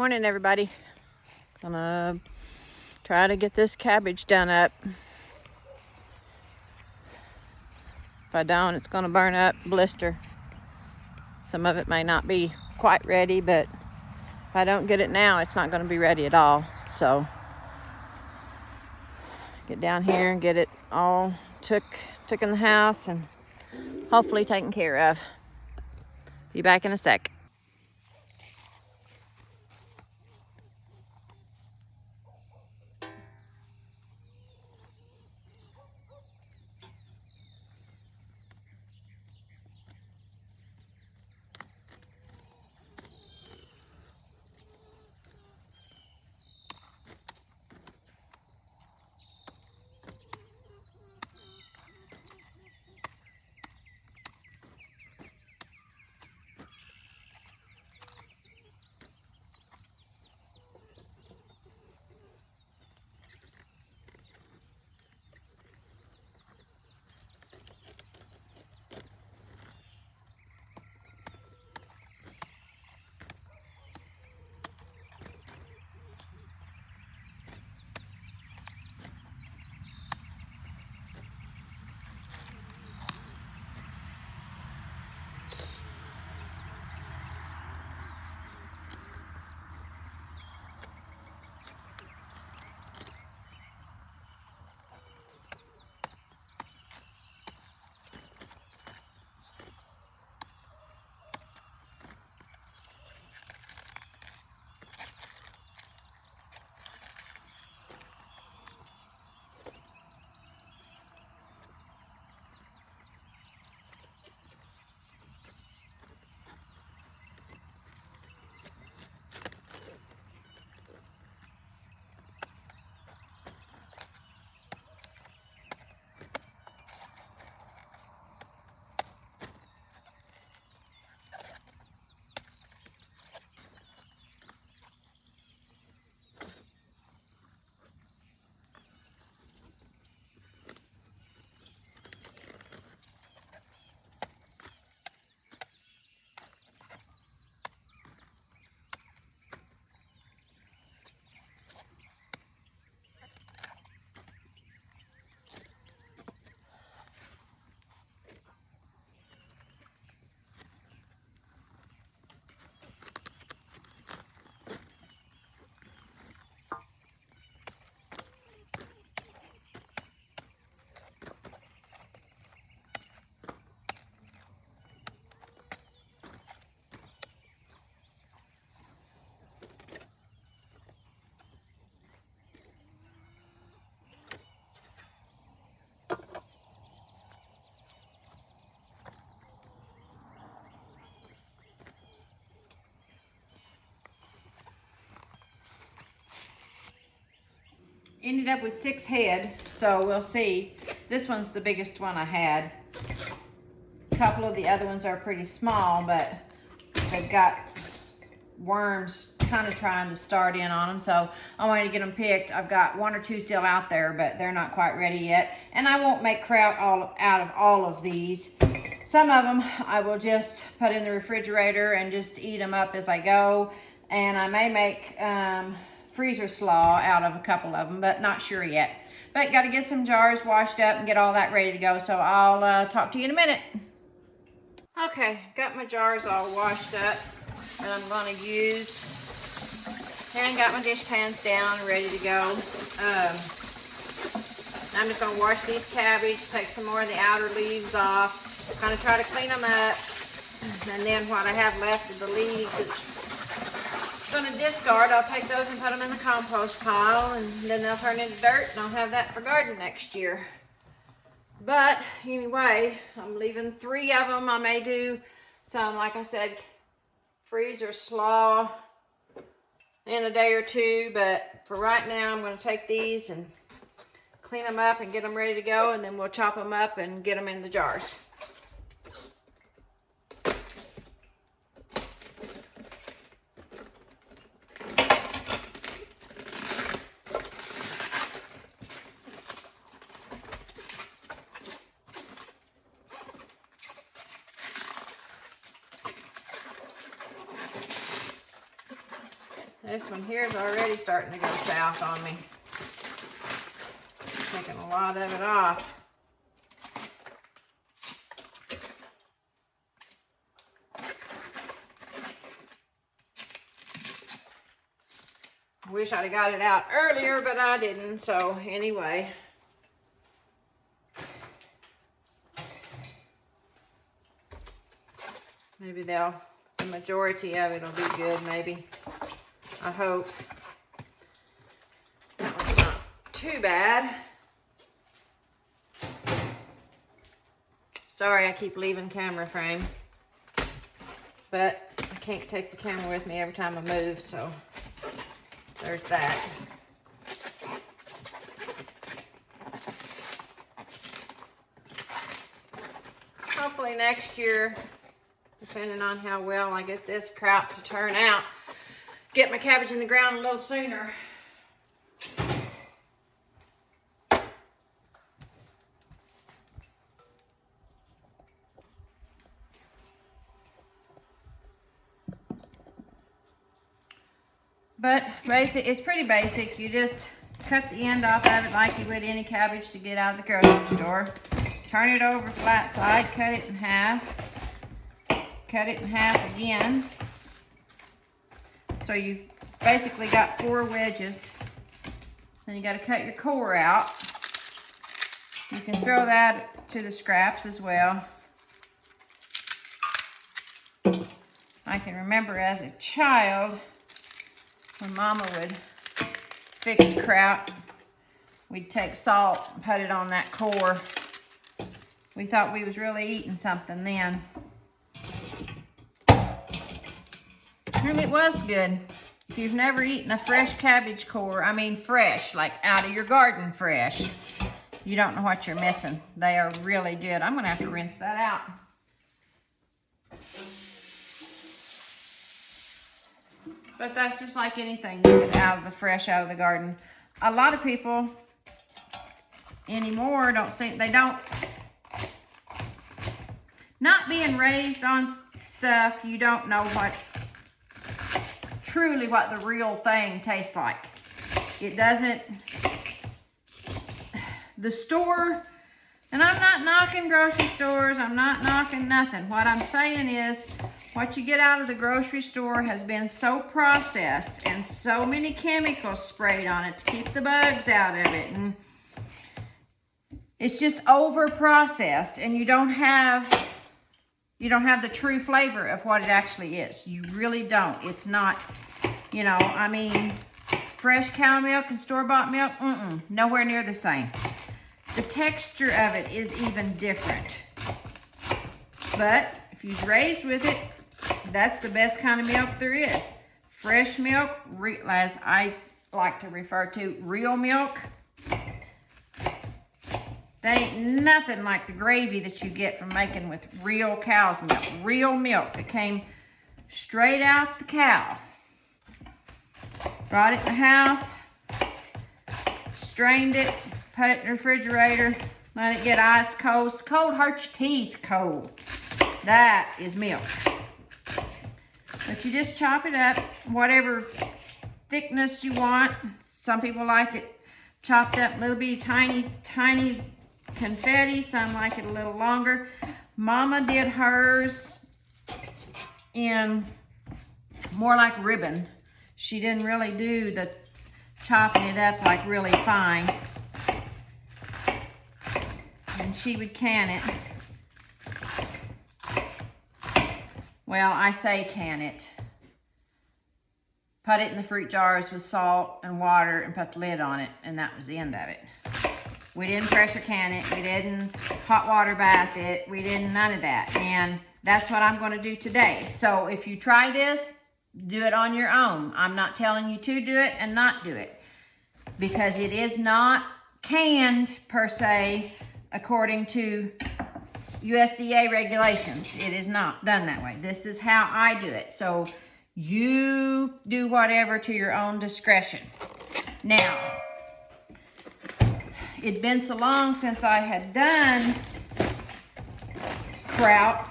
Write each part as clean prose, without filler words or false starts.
Morning, everybody. Gonna try to get this cabbage done up. If I don't, it's gonna burn up, blister. Some of it may not be quite ready, but if I don't get it now, it's not gonna be ready at all. So get down here and get it all took in the house and hopefully taken care of. Be back in a sec. Ended up with 6 head, so we'll see. This one's the biggest one I had. A couple of the other ones are pretty small, but they've got worms kind of trying to start in on them, so I wanted to get them picked. I've got 1 or 2 still out there, but they're not quite ready yet. And I won't make kraut out of all of these. Some of them I will just put in the refrigerator and just eat them up as I go. And I may make freezer slaw out of a couple of them, but not sure yet. But got to get some jars washed up and get all that ready to go, so I'll talk to you in a minute. Okay, got my jars all washed up that I'm going to use, and got my dish pans down, ready to go. I'm just going to wash these cabbage, take some more of the outer leaves off, kind of try to clean them up, and then what I have left of the leaves, it's going to discard. I'll take those and put them in the compost pile, and then they'll turn into dirt, and I'll have that for garden next year. But anyway, I'm leaving 3 of them. I may do some, like I said, freezer slaw in a day or 2, but for right now I'm going to take these and clean them up and get them ready to go, and then we'll chop them up and get them in the jars. This one here is already starting to go south on me. Taking a lot of it off. Wish I'd have got it out earlier, but I didn't. So anyway. Maybe the majority of it will be good, maybe. I hope. That one's not too bad. Sorry, I keep leaving camera frame. But I can't take the camera with me every time I move, so there's that. Hopefully next year, depending on how well I get this kraut to turn out, get my cabbage in the ground a little sooner. But basic, it's pretty basic. You just cut the end off of it like you would any cabbage to get out of the grocery store. Turn it over flat side, cut it in half. Cut it in half again. So you've basically got 4 wedges. Then you got to cut your core out. You can throw that to the scraps as well. I can remember as a child, when Mama would fix kraut, we'd take salt and put it on that core. We thought we was really eating something then. And it was good. If you've never eaten a fresh cabbage core, I mean fresh, like out of your garden fresh, you don't know what you're missing. They are really good. I'm gonna have to rinse that out. But that's just like anything you get out of the fresh, out of the garden. A lot of people anymore not being raised on stuff, you don't know truly what the real thing tastes like. It doesn't, the store, and I'm not knocking grocery stores, I'm not knocking nothing. What I'm saying is, what you get out of the grocery store has been so processed and so many chemicals sprayed on it to keep the bugs out of it. And it's just over processed, and you don't have the true flavor of what it actually is. You really don't. It's not, you know, I mean, fresh cow milk and store-bought milk, nowhere near the same. The texture of it is even different. But if you're raised with it, that's the best kind of milk there is. Fresh milk, as I like to refer to, real milk. They ain't nothing like the gravy that you get from making with real cow's milk. Real milk that came straight out the cow. Brought it in the house, strained it, put it in the refrigerator, let it get ice cold. Cold hurts your teeth, cold. That is milk. But you just chop it up, whatever thickness you want. Some people like it chopped up, little bitty tiny confetti. Some like it a little longer. Mama did hers in more like ribbon. She didn't really do the chopping it up like really fine. And she would can it. Well, I say can it. Put it in the fruit jars with salt and water and put the lid on it, and that was the end of it. We didn't pressure can it. We didn't hot water bath it. We didn't none of that. And that's what I'm going to do today. So if you try this, do it on your own. I'm not telling you to do it and not do it, because it is not canned per se according to USDA regulations. It is not done that way. This is how I do it. So you do whatever to your own discretion. Now, it'd been so long since I had done kraut,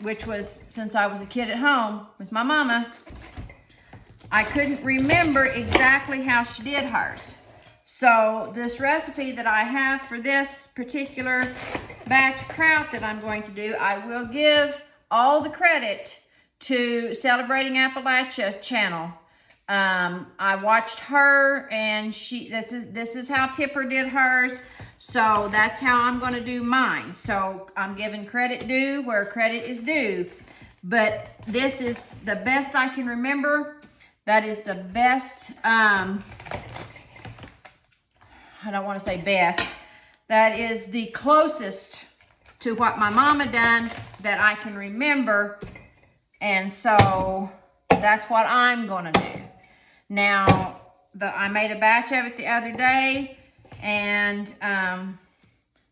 which was since I was a kid at home with my mama. I couldn't remember exactly how she did hers. So this recipe that I have for this particular batch of kraut that I'm going to do, I will give all the credit to Celebrating Appalachia channel. I watched her, and this is how Tipper did hers. So that's how I'm going to do mine. So I'm giving credit due where credit is due. But this is the best I can remember. That is the best, I don't want to say best. That is the closest to what my mama done that I can remember. And so that's what I'm going to do. Now, I made a batch of it the other day, and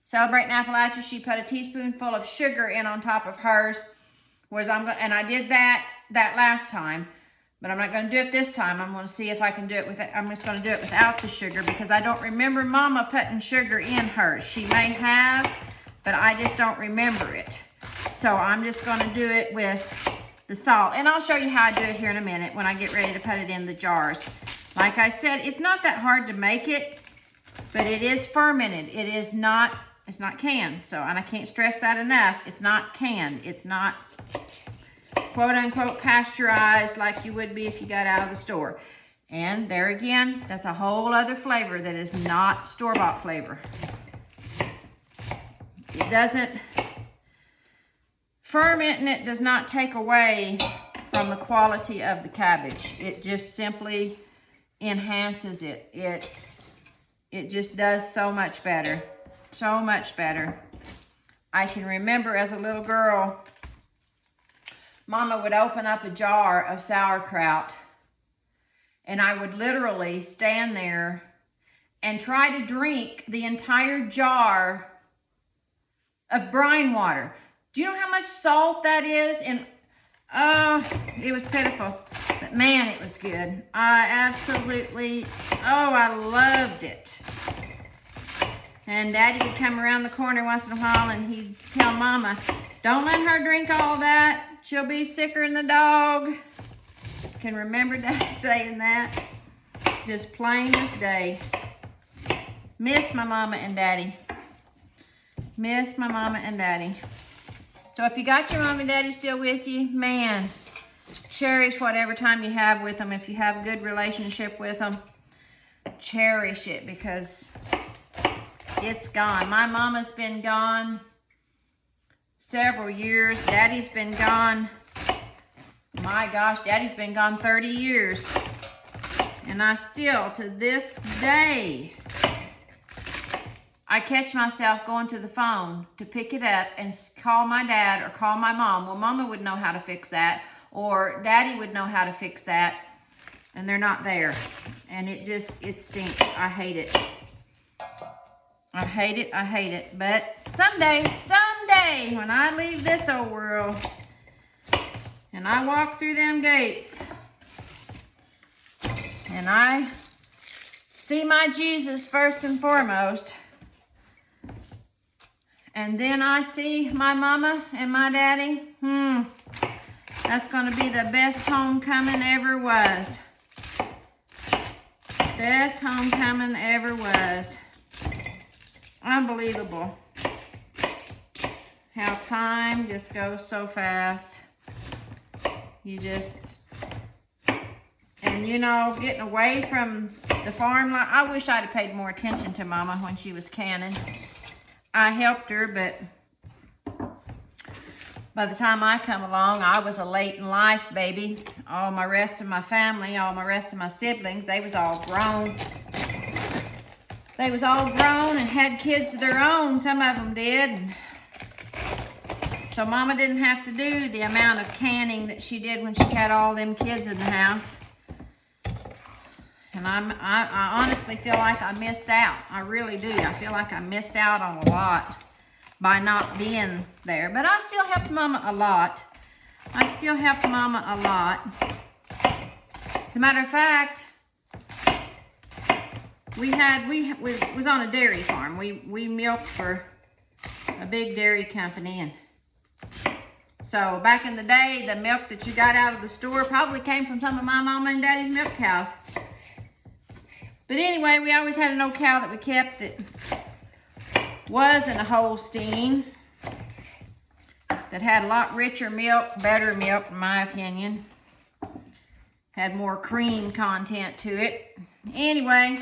Celebrating Appalachia, she put a teaspoonful of sugar in on top of hers. And I did that last time, but I'm not going to do it this time. I'm going to see if I can do it I'm just going to do it without the sugar, because I don't remember Mama putting sugar in hers. She may have, but I just don't remember it. So I'm just going to do it with the salt. And I'll show you how I do it here in a minute when I get ready to put it in the jars. Like I said, it's not that hard to make it, but it is fermented. It's not canned. So, and I can't stress that enough. It's not canned. It's not quote unquote pasteurized like you would be if you got out of the store. And there again, that's a whole other flavor that is not store-bought flavor. It doesn't, fermenting it does not take away from the quality of the cabbage. It just simply enhances it. It just does so much better. So much better. I can remember as a little girl, Mama would open up a jar of sauerkraut, and I would literally stand there and try to drink the entire jar of brine water. Do you know how much salt that is? And it was pitiful. But man, it was good. I loved it. And Daddy would come around the corner once in a while, and he'd tell Mama, don't let her drink all that. She'll be sicker than the dog. Can remember Daddy saying that. Just plain as day. Miss my Mama and Daddy. Miss my Mama and Daddy. So if you got your Mom and Daddy still with you, man, cherish whatever time you have with them. If you have a good relationship with them, cherish it, because it's gone. My Mama's been gone several years. Daddy's been gone. My gosh, Daddy's been gone 30 years. And I still, to this day, I catch myself going to the phone to pick it up and call my dad or call my mom. Well, Mama would know how to fix that, or Daddy would know how to fix that, and they're not there. And it stinks. I hate it. I hate it. I hate it. But someday, when I leave this old world and I walk through them gates and I see my Jesus first and foremost, and then I see my Mama and my Daddy, that's going to be the best homecoming ever was. Best homecoming ever was. Unbelievable how time just goes so fast. And you know, getting away from the farm life. I wish I'd have paid more attention to Mama when she was canning. I helped her, but by the time I come along, I was a late in life baby. All my rest of my family, all my rest of my siblings, they was all grown. They was all grown and had kids of their own. Some of them did. So Mama didn't have to do the amount of canning that she did when she had all them kids in the house. And I honestly feel like I missed out. I really do. I feel like I missed out on a lot by not being there. But I still helped Mama a lot. As a matter of fact, we was on a dairy farm. We milked for a big dairy company, and So back in the day, the milk that you got out of the store probably came from some of my mama and daddy's milk cows. But anyway, we always had an old cow that we kept that wasn't a Holstein, that had a lot richer milk, better milk in my opinion. Had more cream content to it. Anyway,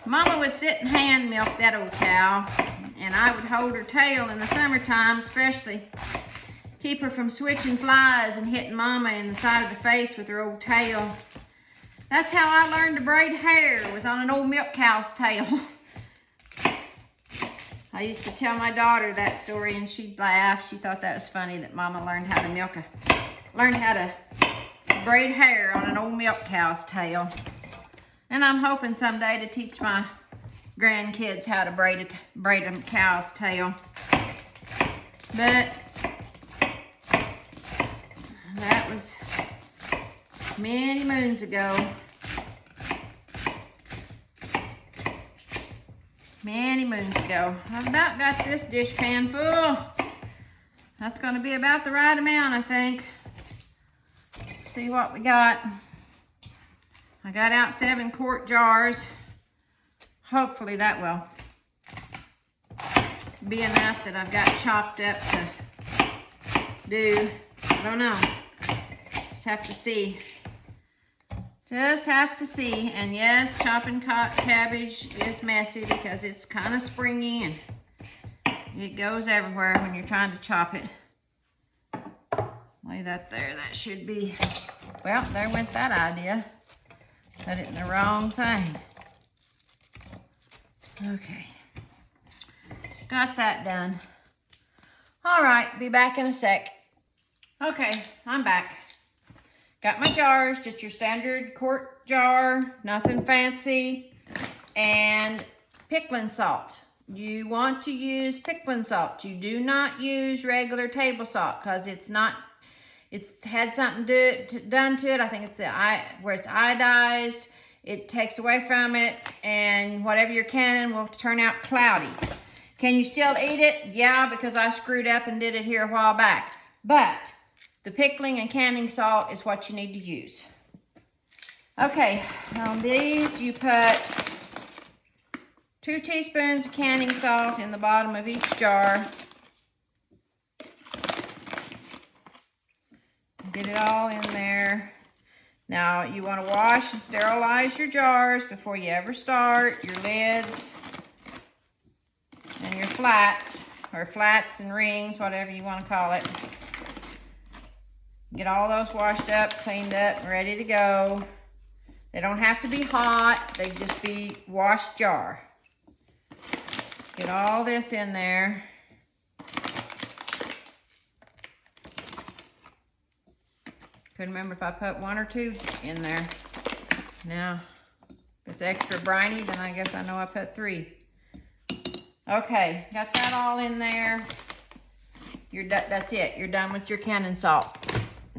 Mama would sit and hand milk that old cow, and I would hold her tail in the summertime, especially keep her from switching flies and hitting Mama in the side of the face with her old tail. That's how I learned to braid hair, was on an old milk cow's tail. I used to tell my daughter that story and she'd laugh. She thought that was funny that Mama learned how to braid hair on an old milk cow's tail. And I'm hoping someday to teach my grandkids how to braid a cow's tail. But that was many moons ago. Many moons ago. I've about got this dishpan full. That's going to be about the right amount, I think. See what we got. I got out 7 quart jars. Hopefully that will be enough that I've got chopped up to do. I don't know. Just have to see. Just have to see. And yes, chopping cabbage is messy because it's kind of springy and it goes everywhere when you're trying to chop it. Lay that there. That should be, well, there went that idea. Put it in the wrong thing. Okay. Got that done. All right, be back in a sec. Okay, I'm back. Got my jars, just your standard quart jar, nothing fancy, and pickling salt. You want to use pickling salt. You do not use regular table salt because it's had something done to it. I think it's where it's iodized. It takes away from it, and whatever you're canning will turn out cloudy. Can you still eat it? Yeah, because I screwed up and did it here a while back. But the pickling and canning salt is what you need to use. Okay, on these you put 2 teaspoons of canning salt in the bottom of each jar. Get it all in there. Now you want to wash and sterilize your jars before you ever start. Your lids and your flats, or flats and rings, whatever you want to call it. Get all those washed up, cleaned up, and ready to go. They don't have to be hot. They just be washed jar. Get all this in there. Couldn't remember if I put 1 or 2 in there. Now, if it's extra briny, then I guess I know I put 3. Okay, got that all in there. That's it. You're done with your canning salt.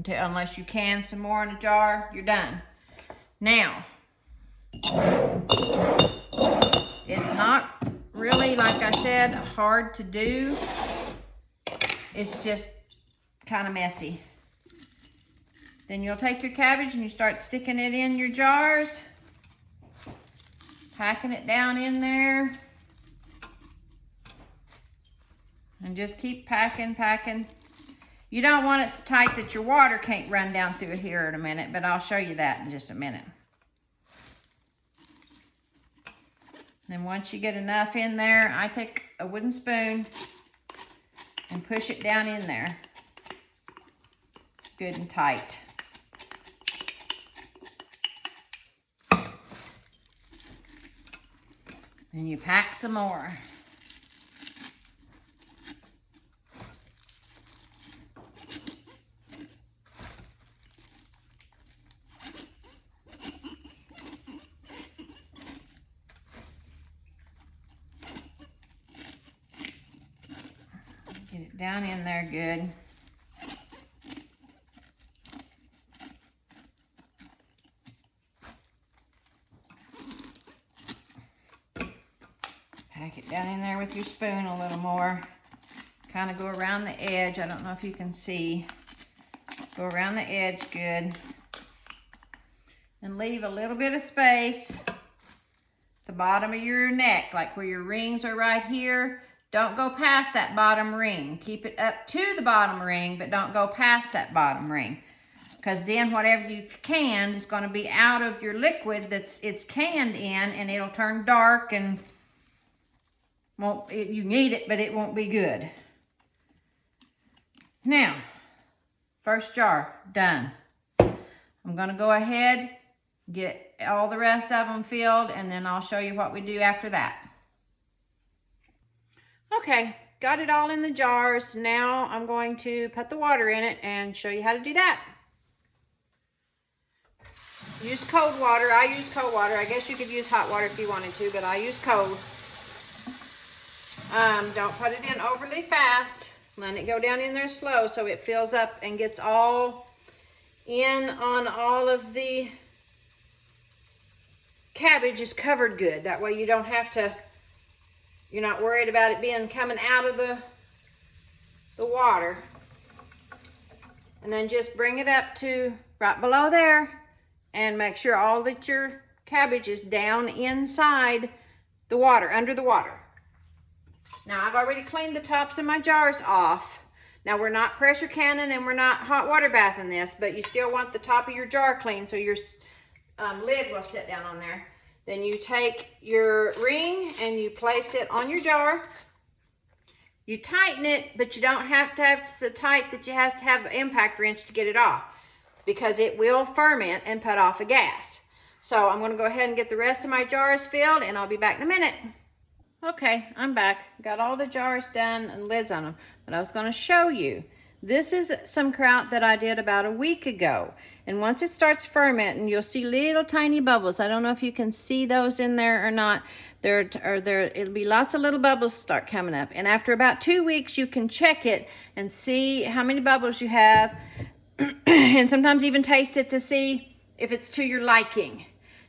Unless you can some more in a jar, you're done. Now, it's not really, like I said, hard to do. It's just kind of messy. Then you'll take your cabbage and you start sticking it in your jars, packing it down in there, and just keep packing. You don't want it so tight that your water can't run down through here in a minute, but I'll show you that in just a minute. Then once you get enough in there, I take a wooden spoon and push it down in there, good and tight. Then you pack some more. Get it down in there good. Pack it down in there with your spoon a little more. kind of go around the edge. I don't know if you can see. Go around the edge good. And leave a little bit of space at the bottom of your neck, like where your rings are right here. Don't go past that bottom ring. Keep it up to the bottom ring, but don't go past that bottom ring. Because then whatever you've canned is going to be out of your liquid it's canned in, and it'll turn dark and you need it, but it won't be good. Now, first jar done. I'm going to go ahead, get all the rest of them filled, and then I'll show you what we do after that. Okay, got it all in the jars. Now I'm going to put the water in it and show you how to do that. Use cold water. I use cold water. I guess you could use hot water if you wanted to, but I use cold. Don't put it in overly fast. Let it go down in there slow so it fills up and gets all in on all of the cabbage is covered good. That way you don't have to, you're not worried about it coming out of the water. And then just bring it up to right below there. And make sure all that your cabbage is down inside the water, under the water. Now, I've already cleaned the tops of my jars off. Now, we're not pressure canning and we're not hot water bathing this, but you still want the top of your jar clean so your lid will sit down on there. Then you take your ring and you place it on your jar. You tighten it, but you don't have to have it so tight that you have to have an impact wrench to get it off, because it will ferment and put off a gas. So I'm going to go ahead and get the rest of my jars filled, and I'll be back in a minute. Okay, I'm back. Got all the jars done and lids on them. But I was going to show you. This is some kraut that I did about a week ago. And once it starts fermenting, you'll see little tiny bubbles. I don't know if you can see those in there or not. It'll be lots of little bubbles start coming up. And after about 2 weeks, you can check it and see how many bubbles you have. And sometimes even taste it to see if it's to your liking.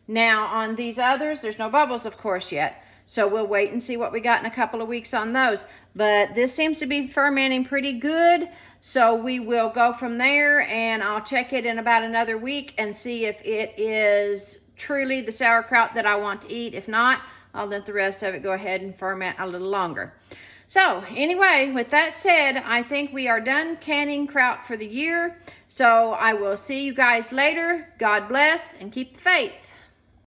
Now on these others, there's no bubbles of course yet, so we'll wait and see what we got in a couple of weeks on those. But this seems to be fermenting pretty good, so we will go from there, and I'll check it in about another week and see if it is truly the sauerkraut that I want to eat. If not, I'll let the rest of it go ahead and ferment a little longer. So anyway, with that said, I think we are done canning kraut for the year. So I will see you guys later. God bless and keep the faith.